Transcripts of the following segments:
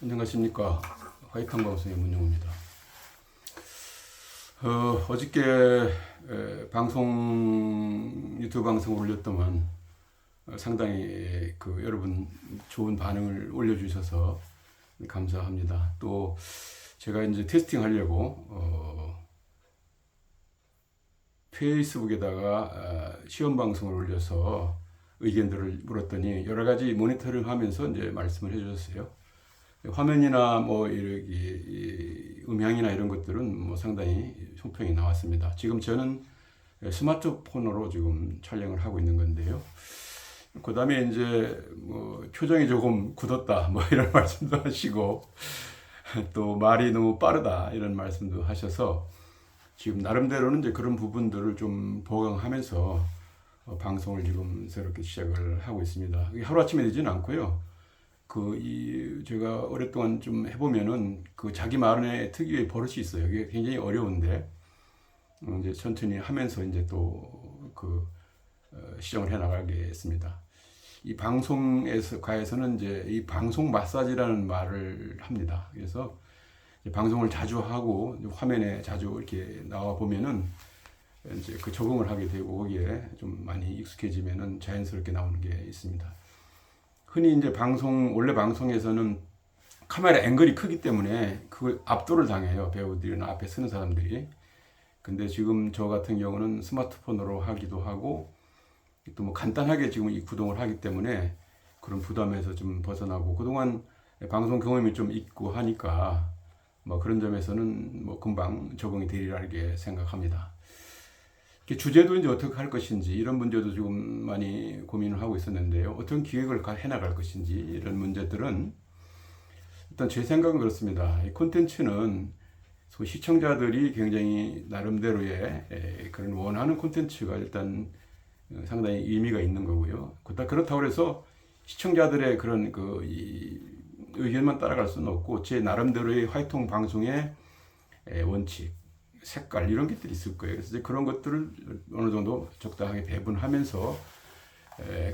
안녕하십니까. 화이팅 방송의 문용입니다. 어저께 유튜브 방송을 올렸더만 상당히 여러분 좋은 반응을 올려주셔서 감사합니다. 또 제가 이제 테스팅 하려고 페이스북에다가 시험 방송을 올려서 의견들을 물었더니 여러 가지 모니터링 하면서 이제 말씀을 해주셨어요. 화면이나 뭐 음향이나 이런 것들은 뭐 상당히 총평이 나왔습니다. 지금 저는 스마트폰으로 지금 촬영을 하고 있는 건데요. 그 다음에 이제 뭐 표정이 조금 굳었다 뭐 이런 말씀도 하시고 또 말이 너무 빠르다 이런 말씀도 하셔서 지금 나름대로는 이제 그런 부분들을 좀 보강하면서 방송을 지금 새롭게 시작을 하고 있습니다. 이게 하루아침에 되지는 않고요. 제가 오랫동안 좀 해보면은 자기 말의 특유의 버릇이 있어요. 이게 굉장히 어려운데, 이제 천천히 하면서 이제 시정을 해 나가겠습니다. 이 가에서는 이제 이 방송 마사지라는 말을 합니다. 그래서 방송을 자주 하고 화면에 자주 이렇게 나와 보면은 이제 적응을 하게 되고 거기에 좀 많이 익숙해지면은 자연스럽게 나오는 게 있습니다. 흔히 이제 원래 방송에서는 카메라 앵글이 크기 때문에 그걸 압도를 당해요. 배우들이나 앞에 서는 사람들이. 근데 지금 저 같은 경우는 스마트폰으로 하기도 하고 또 뭐 간단하게 지금 이 구동을 하기 때문에 그런 부담에서 좀 벗어나고 그동안 방송 경험이 좀 있고 하니까 뭐 그런 점에서는 뭐 금방 적응이 되리라게 생각합니다. 주제도 이제 어떻게 할 것인지 이런 문제도 지금 많이 고민을 하고 있었는데요. 어떤 기획을 해나갈 것인지 이런 문제들은 일단 제 생각은 그렇습니다. 이 콘텐츠는 시청자들이 굉장히 나름대로의 그런 원하는 콘텐츠가 일단 상당히 의미가 있는 거고요. 그렇다고 해서 시청자들의 그런 의견만 따라갈 수는 없고 제 나름대로의 화이통 방송의 원칙, 색깔 이런 것들이 있을 거예요. 그래서 이제 그런 것들을 어느 정도 적당하게 배분하면서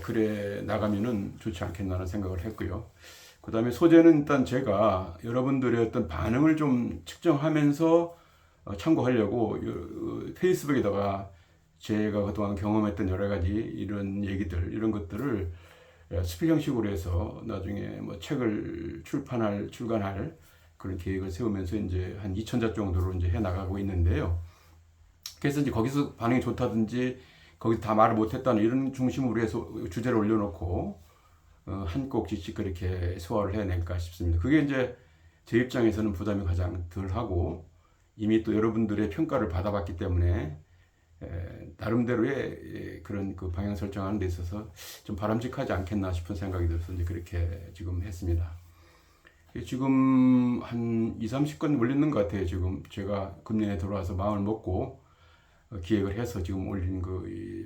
그래 나가면은 좋지 않겠나는 생각을 했고요. 그 다음에 소재는 일단 제가 여러분들의 어떤 반응을 좀 측정하면서 참고하려고 페이스북에다가 제가 그동안 경험했던 여러 가지 이런 얘기들 이런 것들을 수필 형식으로 해서 나중에 뭐 책을 출간할 그런 계획을 세우면서 이제 한 2,000자 정도로 이제 해 나가고 있는데요. 그래서 이제 거기서 반응이 좋다든지 거기서 다 말을 못했다는 이런 중심으로 해서 주제를 올려놓고 한 꼭지씩 그렇게 소화를 해낼까 싶습니다. 그게 이제 제 입장에서는 부담이 가장 덜하고 이미 또 여러분들의 평가를 받아봤기 때문에 나름대로의 그런 방향 설정하는 데 있어서 좀 바람직하지 않겠나 싶은 생각이 들어서 이제 그렇게 지금 했습니다. 지금 한 2, 30건 올리는 것 같아요. 지금 제가 금년에 들어와서 마음을 먹고 기획을 해서 지금 올린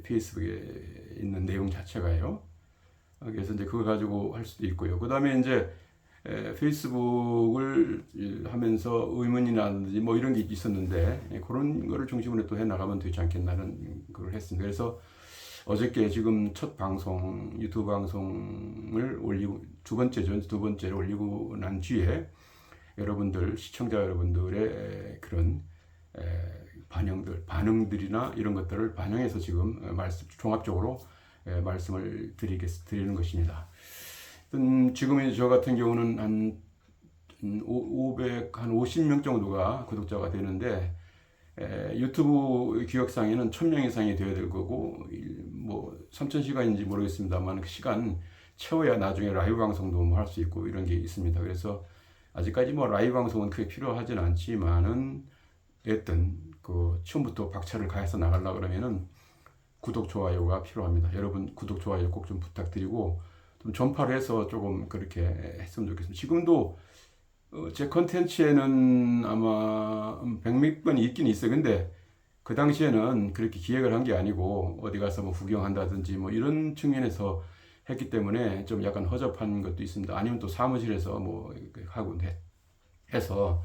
페이스북에 있는 내용 자체가요. 그래서 이제 그거 가지고 할 수도 있고요. 그 다음에 이제 페이스북을 하면서 의문이라든지 뭐 이런 게 있었는데 그런 거를 중심으로 또 해 나가면 되지 않겠나는 걸 했습니다. 그래서 어저께 지금 첫 방송, 유튜브 방송을 올리고 두 번째를 올리고 난 뒤에 시청자 여러분들의 그런 반응들이나 이런 것들을 반영해서 지금 종합적으로 말씀을 드리는 것입니다. 지금 저 같은 경우는 한 50명 정도가 구독자가 되는데 유튜브 기획상에는 1,000명 이상이 되어야 될 거고 뭐 3,000시간인지 모르겠습니다만 그 시간 채워야 나중에 라이브 방송도 뭐 할 수 있고 이런 게 있습니다. 그래서 아직까지 뭐 라이브 방송은 크게 필요하진 않지만은 처음부터 박차를 가해서 나가려고 그러면은 구독 좋아요가 필요합니다. 여러분 구독 좋아요 꼭 좀 부탁드리고 좀 전파를 해서 조금 그렇게 했으면 좋겠습니다. 지금도 제 컨텐츠에는 아마 100몇 번이 있긴 있어요. 근데 그 당시에는 그렇게 기획을 한 게 아니고 어디 가서 뭐 구경한다든지 뭐 이런 측면에서 했기 때문에 좀 약간 허접한 것도 있습니다. 아니면 또 사무실에서 뭐 하고 해서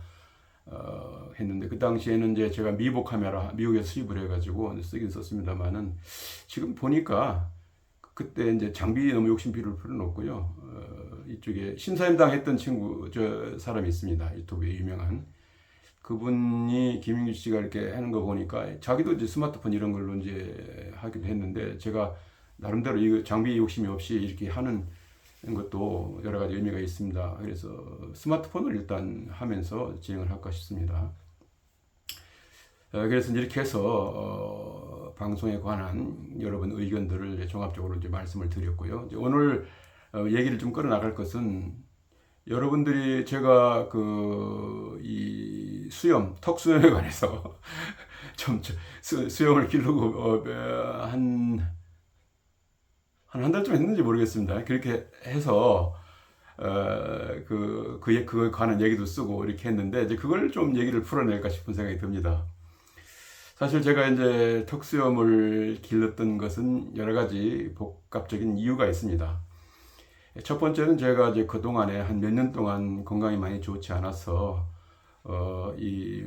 했는데 그 당시에는 이제 제가 미보 카메라 미국에서 수입을 해가지고 쓰긴 썼습니다만은 지금 보니까 그때 이제 장비 너무 욕심 필요는 없고요. 이쪽에 심사임당 했던 친구, 저 사람이 있습니다. 유튜브에 유명한. 그분이 김인규 씨가 이렇게 하는 거 보니까 자기도 이제 스마트폰 이런 걸로 이제 하기도 했는데 제가 나름대로 이 장비 욕심이 없이 이렇게 하는 것도 여러 가지 의미가 있습니다. 그래서 스마트폰을 일단 하면서 진행을 할까 싶습니다. 그래서 이렇게 해서 방송에 관한 여러분 의견들을 이제 종합적으로 이제 말씀을 드렸고요. 이제 오늘 얘기를 좀 끌어나갈 것은 여러분들이 제가 이 수염, 턱 수염에 관해서 좀 수염을 기르고 한 달쯤 했는지 모르겠습니다. 그렇게 해서 그거에 관한 얘기도 쓰고 이렇게 했는데 이제 그걸 좀 얘기를 풀어낼까 싶은 생각이 듭니다. 사실 제가 이제 턱수염을 길렀던 것은 여러 가지 복합적인 이유가 있습니다. 첫 번째는 제가 이제 그동안에 한 몇 년 동안 건강이 많이 좋지 않아서 이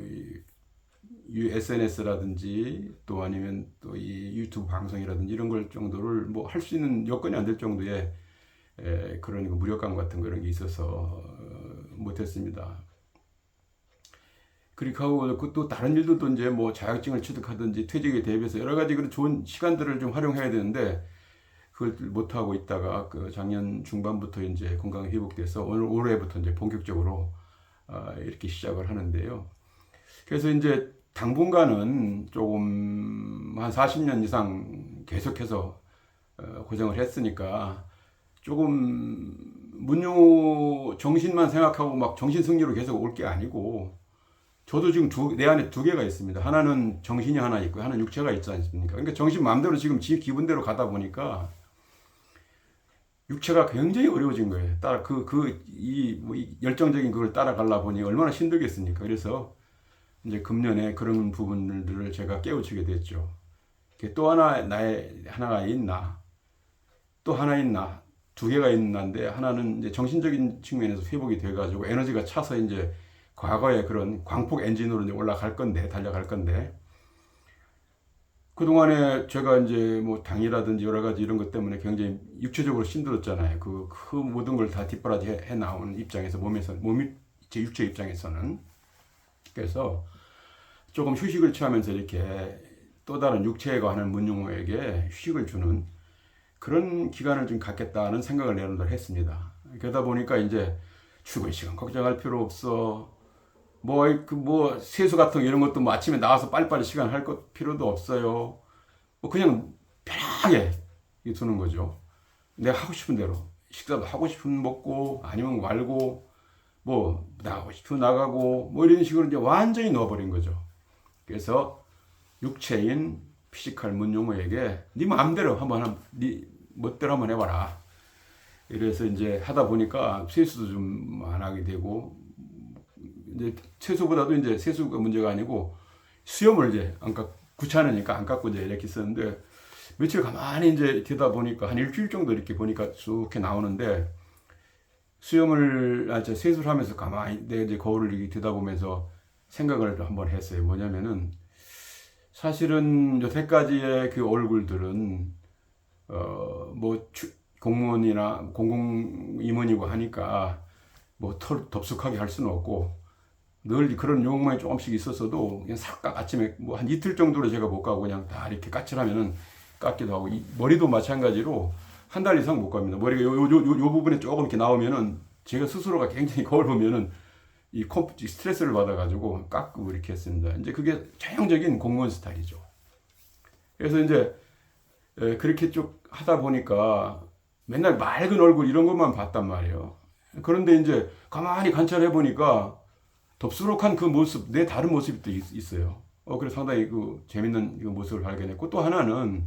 SNS라든지 또 아니면 또 이 유튜브 방송이라든지 이런 걸 정도를 뭐 할 수 있는 여건이 안 될 정도의 그런 무력감 같은 그런 게 있어서 못했습니다. 그렇게 하고 또 다른 일들도 이제 뭐 자격증을 취득하든지 퇴직에 대비해서 여러 가지 그런 좋은 시간들을 좀 활용해야 되는데 그걸 못 하고 있다가 작년 중반부터 이제 건강이 회복돼서 올해부터 이제 본격적으로 이렇게 시작을 하는데요. 그래서 이제 당분간은 조금 한 40년 이상 계속해서 고생을 했으니까 조금 문용호 정신만 생각하고 막 정신 승리로 계속 올 게 아니고 저도 지금 내 안에 두 개가 있습니다. 하나는 정신이 하나 있고 하나는 육체가 있지 않습니까? 그러니까 정신 마음대로 지금 지 기분대로 가다 보니까 육체가 굉장히 어려워진 거예요. 이 열정적인 그걸 따라가려 보니 얼마나 힘들겠습니까? 그래서 이제 금년에 그런 부분들을 제가 깨우치게 됐죠. 또 하나가 있나? 또 하나 있나? 두 개가 있는데 하나는 이제 정신적인 측면에서 회복이 돼가지고 에너지가 차서 이제 과거의 그런 광폭 엔진으로 이제 달려갈 건데 그동안에 제가 이제 뭐 당이라든지 여러 가지 이런 것 때문에 굉장히 육체적으로 힘들었잖아요. 그 모든 걸 다 뒷바라지 해 나오는 입장에서 제 육체 입장에서는. 그래서 조금 휴식을 취하면서 이렇게 또 다른 육체에 관한 문용호에게 휴식을 주는 그런 기간을 좀 갖겠다는 생각을 내놓으려 했습니다. 그러다 보니까 이제 출근 시간 걱정할 필요 없어. 세수 같은 이런 것도 뭐 아침에 나와서 빨리빨리 시간 할 것 필요도 없어요. 뭐 그냥 편하게 두는 거죠. 내가 하고 싶은 대로 식사도 하고 싶으면 먹고 아니면 말고 뭐 나가고 싶으면 나가고 뭐 이런 식으로 이제 완전히 넣어버린 거죠. 그래서 육체인 피지컬 문용호에게 네 마음대로 네 멋대로 한번 해봐라. 이래서 이제 하다 보니까 세수도 좀 안 하게 되고 이제 세수보다도 이제 세수가 문제가 아니고 수염을 이제 귀찮으니까 안 깎고 이제 이렇게 쓰는데 며칠 가만히 이제 되다 보니까 한 일주일 정도 이렇게 보니까 쑥 이렇게 나오는데 세수를 하면서 가만히 내가 이제 거울을 이렇게 들여다보면서 생각을 한번 했어요. 뭐냐면은 사실은 여태까지의 그 얼굴들은 공무원이나 공공임원이고 하니까 뭐 덥석하게 할 수는 없고 늘 그런 욕망이 조금씩 있었어도 그냥 싹 아침에 뭐 한 이틀 정도로 제가 못 가고 그냥 다 이렇게 까칠하면은 깎기도 하고 머리도 마찬가지로 한 달 이상 못 갑니다. 머리가 요 부분에 조금 이렇게 나오면은 제가 스스로가 굉장히 거울 보면은 스트레스를 받아가지고 깎고 이렇게 했습니다. 이제 그게 전형적인 공무원 스타일이죠. 그래서 이제 그렇게 쭉 하다 보니까 맨날 맑은 얼굴 이런 것만 봤단 말이에요. 그런데 이제 가만히 관찰해 보니까 덥수룩한 그 모습, 내 다른 모습이 또 있어요. 그래서 상당히 재밌는 모습을 발견했고 또 하나는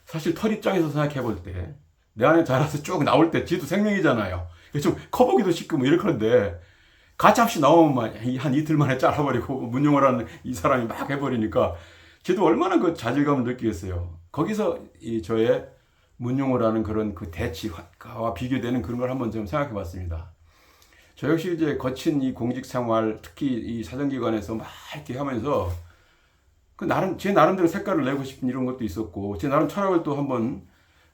사실 털 입장에서 생각해 볼 때 내 안에 자라서 쭉 나올 때 지도 생명이잖아요. 좀 커보기도 쉽고 뭐 이럴 건데 가차없이 나오면 한 이틀 만에 잘라버리고 문용호라는 이 사람이 막 해버리니까 저도 얼마나 그 자질감을 느끼겠어요. 거기서 저의 문용호라는 그런 그 대치와 비교되는 그런 걸 한번 좀 생각해 봤습니다. 저 역시 이제 거친 이 공직 생활, 특히 이 사정기관에서 막 이렇게 하면서 제 나름대로 색깔을 내고 싶은 이런 것도 있었고, 제 나름 철학을 또 한번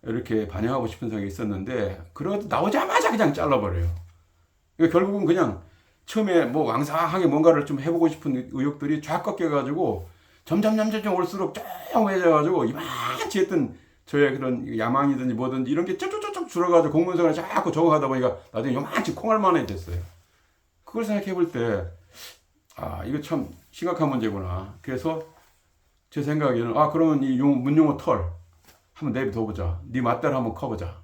이렇게 반영하고 싶은 생각이 있었는데 그래도 나오자마자 그냥 잘라버려요. 그러니까 결국은 그냥 처음에 뭐 왕성하게 뭔가를 좀 해보고 싶은 의욕들이 쫙 꺾여가지고 점점 올수록 조용해져가지고 이만치 했던 저의 그런 야망이든지 뭐든지 이런 게 쭉쭉쭉 줄어가지고 공문서를 자꾸 적어가다 보니까 나중에 요만치 콩알만하게 됐어요. 그걸 생각해 볼 때, 아, 이거 참 심각한 문제구나. 그래서 제 생각에는, 그러면 이 문용어 털 한번 내비둬보자. 네 맛대로 한번 커보자.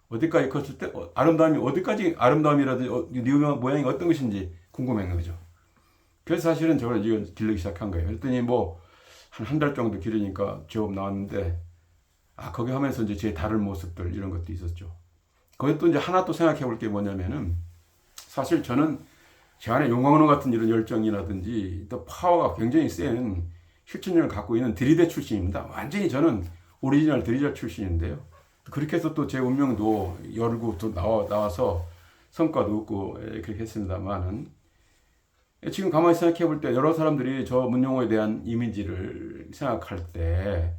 어디까지 컸을 때, 아름다움이 어디까지 아름다움이라든지, 네 모양이 어떤 것인지 궁금한 거죠. 그래서 사실은 저걸 이거 기르기 시작한 거예요. 그랬더니 뭐, 한 달 정도 기르니까 제법 나왔는데, 거기 하면서 이제 제 다른 모습들, 이런 것도 있었죠. 거기 또 이제 하나 또 생각해 볼 게 뭐냐면은, 사실 저는 제 안에 용광로 같은 이런 열정이라든지, 또 파워가 굉장히 센 실천력을 갖고 있는 들이대 출신입니다. 완전히 저는 오리지널 들이대 출신인데요. 그렇게 해서 또 제 운명도 열고 또 나와서 성과도 얻고 그렇게 했습니다만은, 지금 가만히 생각해 볼 때 여러 사람들이 저 문용호에 대한 이미지를 생각할 때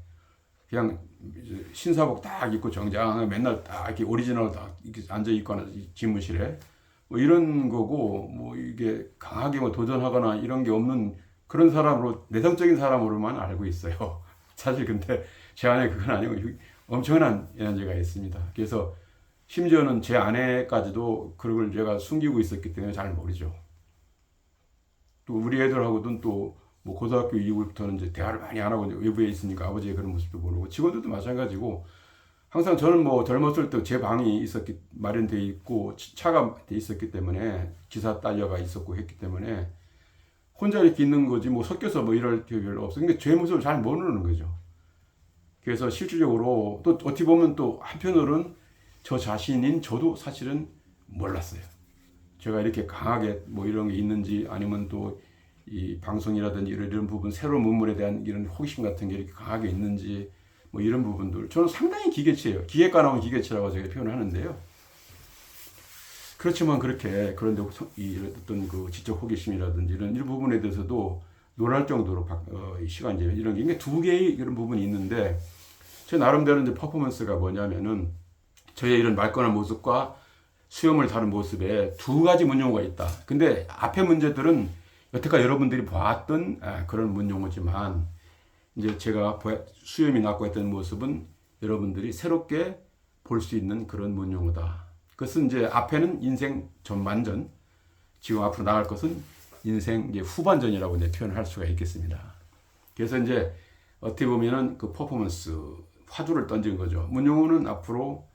그냥 신사복 딱 입고 정장하게 맨날 딱 이렇게 오리지널 딱 이렇게 앉아 있거나 집무실에 뭐 이런 거고, 뭐 이게 강하게 뭐 도전하거나 이런 게 없는 그런 사람으로, 내성적인 사람으로만 알고 있어요. 사실 근데 제 안에 그건 아니고 엄청난 에너지가 있습니다. 그래서 심지어는 제 아내까지도 그걸 제가 숨기고 있었기 때문에 잘 모르죠. 또 우리 애들하고는 또 뭐 고등학교 이후부터는 이제 대화를 많이 안 하고 이제 외부에 있으니까 아버지의 그런 모습도 모르고, 직원들도 마찬가지고, 항상 저는 뭐 젊었을 때 제 방이 마련되어 있고 차가 돼 있었기 때문에, 기사 딸려가 있었고 했기 때문에 혼자 이렇게 있는 거지 뭐 섞여서 뭐 이럴 게 별로 없어요. 근데 제 모습을 잘 모르는 거죠. 그래서 실질적으로 또 어떻게 보면 또 한편으로는 저 자신인 저도 사실은 몰랐어요. 제가 이렇게 강하게 뭐 이런 게 있는지, 아니면 또 이 방송이라든지 이런 부분, 새로운 문물에 대한 이런 호기심 같은 게 이렇게 강하게 있는지, 뭐 이런 부분들, 저는 상당히 기계치예요. 기계과 나온 기계치라고 제가 표현을 하는데요. 그렇지만 그런데 이 어떤 그 지적 호기심이라든지 이런 부분에 대해서도 놀랄 정도로 시간제 이런 게 두 개의 이런 부분이 있는데, 제 나름대로 이제 퍼포먼스가 뭐냐면은 저의 이런 말권한 모습과 수염을 다룬 모습에 두 가지 문용어가 있다. 근데 앞에 문제들은 여태까지 여러분들이 봐왔던 그런 문용어지만, 이제 제가 수염이 났고 했던 모습은 여러분들이 새롭게 볼 수 있는 그런 문용어다. 그것은 이제 앞에는 인생 전반전, 지금 앞으로 나갈 것은 인생 이제 후반전이라고 이제 표현할 수가 있겠습니다. 그래서 이제 어떻게 보면은 그 퍼포먼스 화두를 던진 거죠. 문용어는 앞으로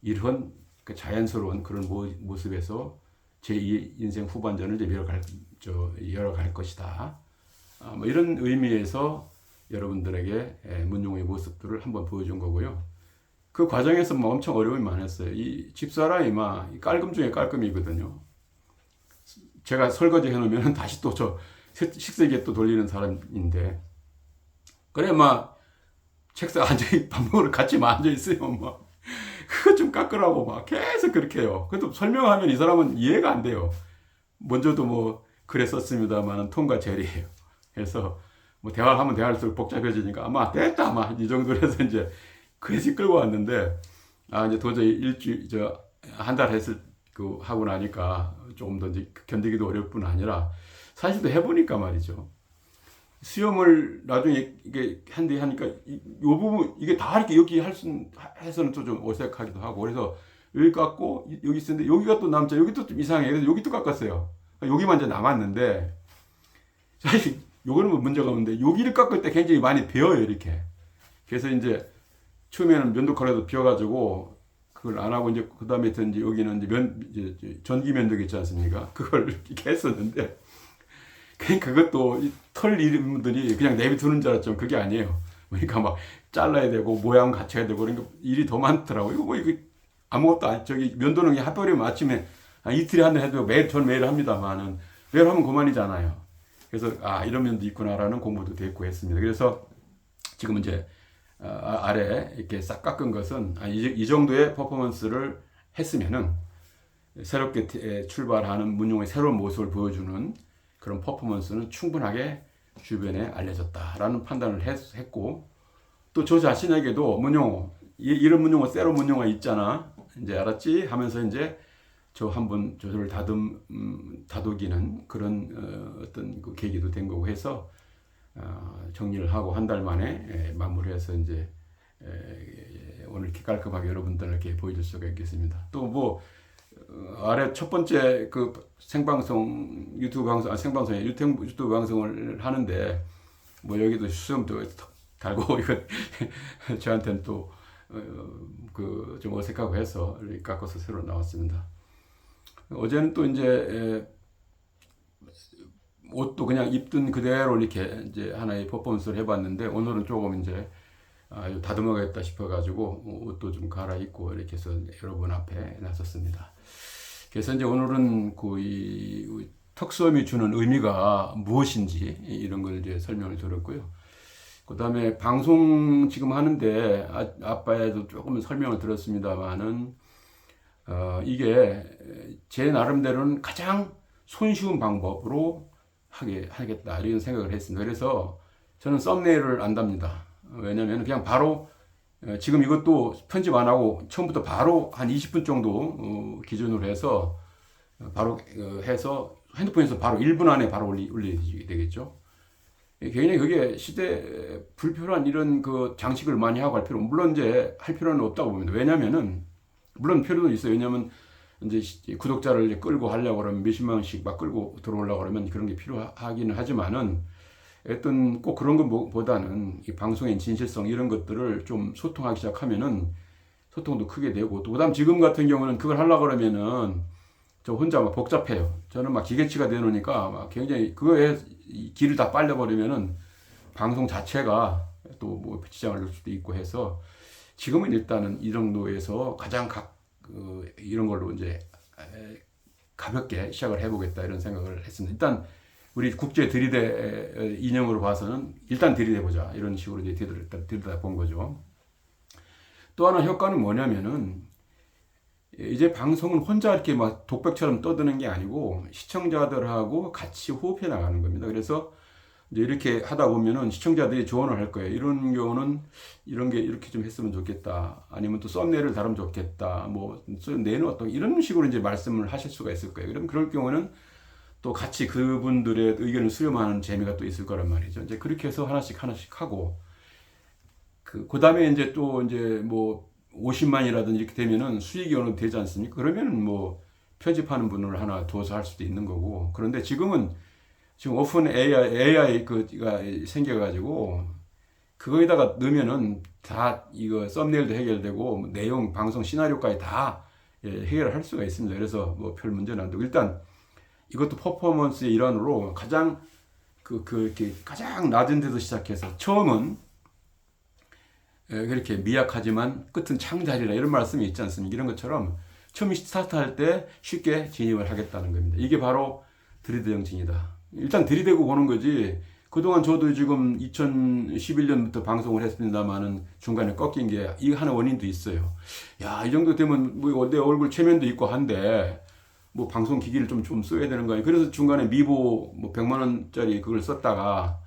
이런 그 자연스러운 그런 모습에서 제 인생 후반전을 이제 열어갈 것이다. 뭐 이런 의미에서 여러분들에게 문용어의 모습들을 한번 보여준 거고요. 그 과정에서 뭐 엄청 어려움이 많았어요. 이 집사람이 깔끔 중에 깔끔이거든요. 제가 설거지 해놓으면 다시 또 저 식세기에 또 돌리는 사람인데, 그래 책상 밥 먹으러 같이 앉아있어요. 그거 좀 깎으라고 계속 그렇게 해요. 그래도 설명하면 이 사람은 이해가 안 돼요. 먼저도 뭐 글에 썼습니다만 톰과 제리예요. 그래서 뭐 대화하면 대화할수록 복잡해지니까 됐다 이 정도로 해서 이제 그래서 끌고 왔는데, 이제 도저히 한 달 했을 하고 나니까 조금 더 이제 견디기도 어려울 뿐 아니라, 사실 또 해보니까 말이죠. 수염을 나중에 이게 하니까 이 부분 이게 다 이렇게 여기 해서는 또 좀 어색하기도 하고, 그래서 여기 깎고 여기 쓰는데 여기가 또 남자, 여기 또 좀 이상해. 그래서 여기 또 깎았어요. 여기만 이제 남았는데, 사실 요거는 뭐 문제가 없는데 여기를 깎을 때 굉장히 많이 베어요, 이렇게. 그래서 이제 처음에는 면도칼에도 비어가지고 그걸 안 하고, 이제 그 다음에 이제 여기는 이제 전기 면도기 있지 않습니까? 그걸 이렇게 했었는데, 그것도 털 이름들이 그냥 내비두는 줄 알았지만 그게 아니에요. 그러니까 잘라야 되고 모양 갖춰야 되고 그러니까 일이 더 많더라고요. 이거 아무것도 면도는 그냥 하루에 아침에 이틀에 한 번 해도 전 매일 합니다만은 매일 하면 그만이잖아요. 그래서 이런 면도 있구나라는 공부도 됐고 했습니다. 그래서 지금 이제 아래 이렇게 싹 깎은 것은 이 정도의 퍼포먼스를 했으면은 새롭게 출발하는 문용의 새로운 모습을 보여주는 그런 퍼포먼스는 충분하게 주변에 알려졌다라는 판단을 했고, 또 저 자신에게도 문용어 이런 문용어, 세로 문용어 있잖아. 이제 알았지? 하면서 이제 저 한번 저를 다독이는 그런 어떤 그 계기도 된 거고 해서 정리를 하고 한 달 만에 마무리해서 이제 오늘 이렇게 깔끔하게 여러분들에게 보여줄 수가 있겠습니다. 또 뭐 아래 첫 번째 그 생방송 유튜브 방송 생방송에 유튜브 방송을 하는데 뭐 여기도 수염도 달고 이거 저한테는 또 그 좀 어색하고 해서 이렇게 깎아서 새로 나왔습니다. 어제는 또 이제 옷도 그냥 입던 그대로 이렇게 이제 하나의 퍼포먼스를 해봤는데 오늘은 조금 이제 다듬어야겠다 싶어가지고 옷도 좀 갈아입고 이렇게 해서 여러분 앞에 나섰습니다. 그래서 이제 오늘은 이 턱수염이 주는 의미가 무엇인지 이런 걸 이제 설명을 드렸고요. 그 다음에 방송 지금 하는데 아빠에도 조금 설명을 드렸습니다만은 이게 제 나름대로는 가장 손쉬운 방법으로 하겠다 이런 생각을 했습니다. 그래서 저는 썸네일을 안답니다. 왜냐면 그냥 바로 지금 이것도 편집 안 하고 처음부터 바로 한 20분 정도 기준으로 해서 바로 해서 핸드폰에서 바로 1분 안에 바로 올리게 되겠죠. 굉장히 그게 시대 불필요한 이런 그 장식을 많이 하고 할 필요, 물론 이제 할 필요는 없다고 봅니다. 왜냐면은 물론 필요도 있어요. 왜냐면 이제 구독자를 이제 끌고 하려고 그러면 몇십만 원씩 막 끌고 들어오려고 그러면 그런 게 필요하기는 하지만은 어떤 꼭 그런 것보다는 이 방송의 진실성 이런 것들을 좀 소통하기 시작하면은 소통도 크게 되고 또 그다음 지금 같은 경우는 그걸 하려고 그러면은 저 혼자 막 복잡해요. 저는 막 기계치가 되놓으니까 막 굉장히 그거에 길을 다 빨려버리면은 방송 자체가 또 뭐 지장을 줄 수도 있고 해서 지금은 일단은 이 정도에서 가장 이런 걸로 이제 가볍게 시작을 해보겠다 이런 생각을 했습니다. 일단 우리 국제 들이대 인형으로 봐서는 일단 들이대보자 이런 식으로 이제 들이대 본 거죠. 또 하나 효과는 뭐냐면은 이제 방송은 혼자 이렇게 막 독백처럼 떠드는 게 아니고 시청자들하고 같이 호흡해 나가는 겁니다. 그래서 이제 이렇게 하다 보면은 시청자들이 조언을 할 거예요. 이런 경우는 이런 게 이렇게 좀 했으면 좋겠다. 아니면 또 썸네일을 다루면 좋겠다. 뭐 내는 어떤 이런 식으로 이제 말씀을 하실 수가 있을 거예요. 그럼 그럴 경우는 또 같이 그분들의 의견을 수렴하는 재미가 또 있을 거란 말이죠. 이제 그렇게 해서 하나씩 하고 그 다음에 이제 또 이제 뭐 50만이라든지 이렇게 되면은 수익이 어느 되지 않습니까? 그러면은 뭐 편집하는 분을 하나 두어서 할 수도 있는 거고. 그런데 지금 오픈 AI 그가 생겨가지고 그거에다가 넣으면은 다 이거 썸네일도 해결되고 내용, 방송 시나리오까지 다 해결을 할 수가 있습니다. 그래서 뭐 별 문제는 안 되고 일단 이것도 퍼포먼스의 일환으로 가장 이렇게 가장 낮은 데서 시작해서 처음은 그렇게 미약하지만 끝은 창자리라 이런 말씀이 있지 않습니까? 이런 것처럼 처음 스타트할 때 쉽게 진입을 하겠다는 겁니다. 이게 바로 들이대 정신이다. 일단 들이대고 보는 거지. 그동안 저도 지금 2011년부터 방송을 했습니다만은 중간에 꺾인 게 이 하나 원인도 있어요. 야, 이 정도 되면 뭐 내 얼굴 체면도 있고 한데 뭐 방송 기기를 좀 써야 되는 거 아니에요. 그래서 중간에 미보 뭐 100만 원짜리 그걸 썼다가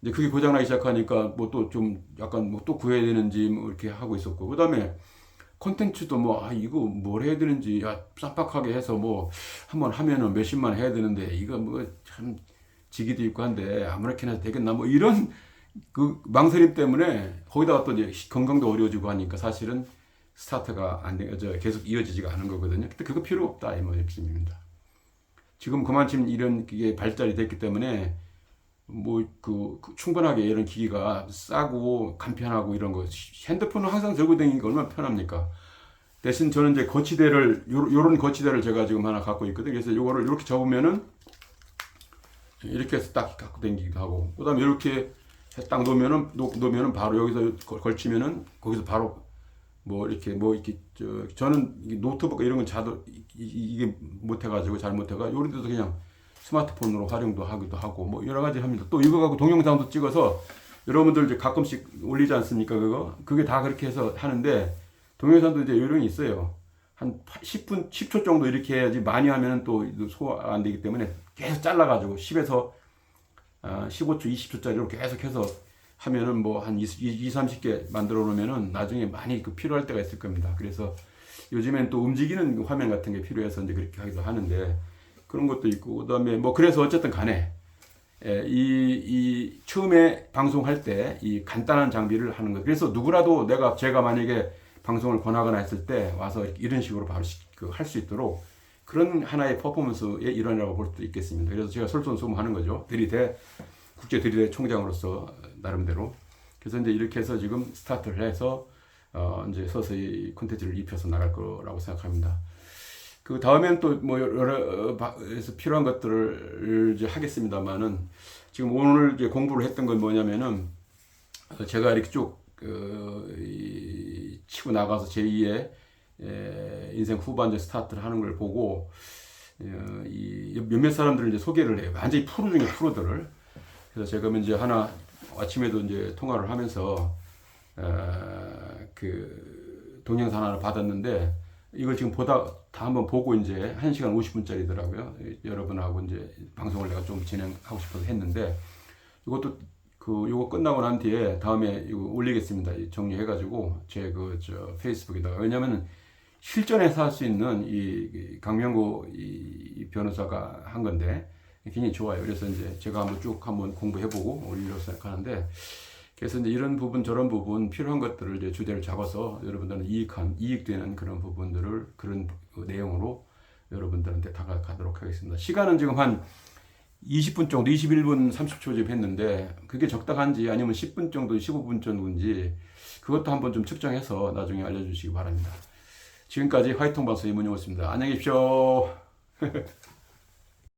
이제 그게 고장나기 시작하니까 뭐 또 좀 약간 뭐 또 구해야 되는지 뭐 이렇게 하고 있었고 그다음에 콘텐츠도 뭐 이거 뭘 해야 되는지 쌈박하게 해서 뭐 한번 하면은 몇십만 해야 되는데 이거 뭐 참 지기도 있고 한데 아무렇게나 해도 되겠나 뭐 이런 그 망설임 때문에 거기다가 또 이제 건강도 어려워지고 하니까 사실은 스타트가 안 돼, 계속 이어지지가 않은 거거든요. 근데 그거 필요 없다 이 말씀입니다. 지금 그만큼 이런 게 발달이 됐기 때문에 뭐 충분하게 이런 기기가 싸고 간편하고 이런 거 핸드폰은 항상 들고 다니니까 얼마나 편합니까? 대신 저는 이제 거치대를 요런 거치대를 제가 지금 하나 갖고 있거든요. 그래서 요거를 이렇게 접으면은 이렇게 해서 딱 갖고 다니기도 하고 그다음에 이렇게 딱 놓으면은 바로 여기서 걸치면은 거기서 바로 뭐 이렇게 저는 노트북 이런 건 이게 못해가지고 잘 못해가 요런 데도 그냥 스마트폰으로 활용도 하기도 하고 뭐 여러 가지 합니다. 또 이거 갖고 동영상도 찍어서 여러분들 이제 가끔씩 올리지 않습니까? 그게 다 그렇게 해서 하는데 동영상도 이제 요령이 있어요. 한 10초 정도 이렇게 해야지 많이 하면은 또 소화 안 되기 때문에 계속 잘라가지고 10에서 15초, 20초짜리로 계속 해서 하면은 뭐 한 30개 만들어 놓으면은 나중에 많이 그 필요할 때가 있을 겁니다. 그래서 요즘엔 또 움직이는 화면 같은 게 필요해서 이제 그렇게 하기도 하는데 그런 것도 있고 그다음에 뭐 그래서 어쨌든 간에 이 처음에 방송할 때 이 간단한 장비를 하는 것. 그래서 누구라도 제가 만약에 방송을 권하거나 했을 때 와서 이런 식으로 바로 할 수 있도록 그런 하나의 퍼포먼스의 일환이라고 볼 수도 있겠습니다. 그래서 제가 솔선수범하는 거죠. 국제 들이대 총장으로서 나름대로. 그래서 이제 이렇게 해서 지금 스타트를 해서 이제 서서히 콘텐츠를 입혀서 나갈 거라고 생각합니다. 그 다음엔 또 뭐 여러 에서 필요한 것들을 이제 하겠습니다만은 지금 오늘 이제 공부를 했던 건 뭐냐면은 제가 이렇게 쭉 치고 나가서 제2의 인생 후반전 스타트를 하는 걸 보고 이 몇몇 사람들을 이제 소개를 해요. 완전히 프로 중에 프로들을. 그래서 제가 이제 하나 아침에도 이제 통화를 하면서 그 동영상 하나 받았는데 이걸 지금 다 한번 보고 이제 1시간 50분짜리더라고요. 여러분하고 이제 방송을 내가 좀 진행하고 싶어서 했는데 이것도 요거 끝나고 난 뒤에 다음에 이거 올리겠습니다. 정리해가지고 제 페이스북에다가. 왜냐면 실전에서 할 수 있는 이 강명구 이 변호사가 한 건데 굉장히 좋아요. 그래서 이제 제가 한번 공부해보고 올리려고 생각하는데 그래서 이제 이런 부분 저런 부분 필요한 것들을 이제 주제를 잡아서 여러분들은 이익되는 그런 부분들을 그런 내용으로 여러분들한테 다가가도록 하겠습니다. 시간은 지금 한 20분 정도, 21분 30초 좀 했는데 그게 적당한지 아니면 10분 정도, 15분 정도인지 그것도 한번 좀 측정해서 나중에 알려주시기 바랍니다. 지금까지 화이통방송 이문영이었습니다. 안녕히 계십시오.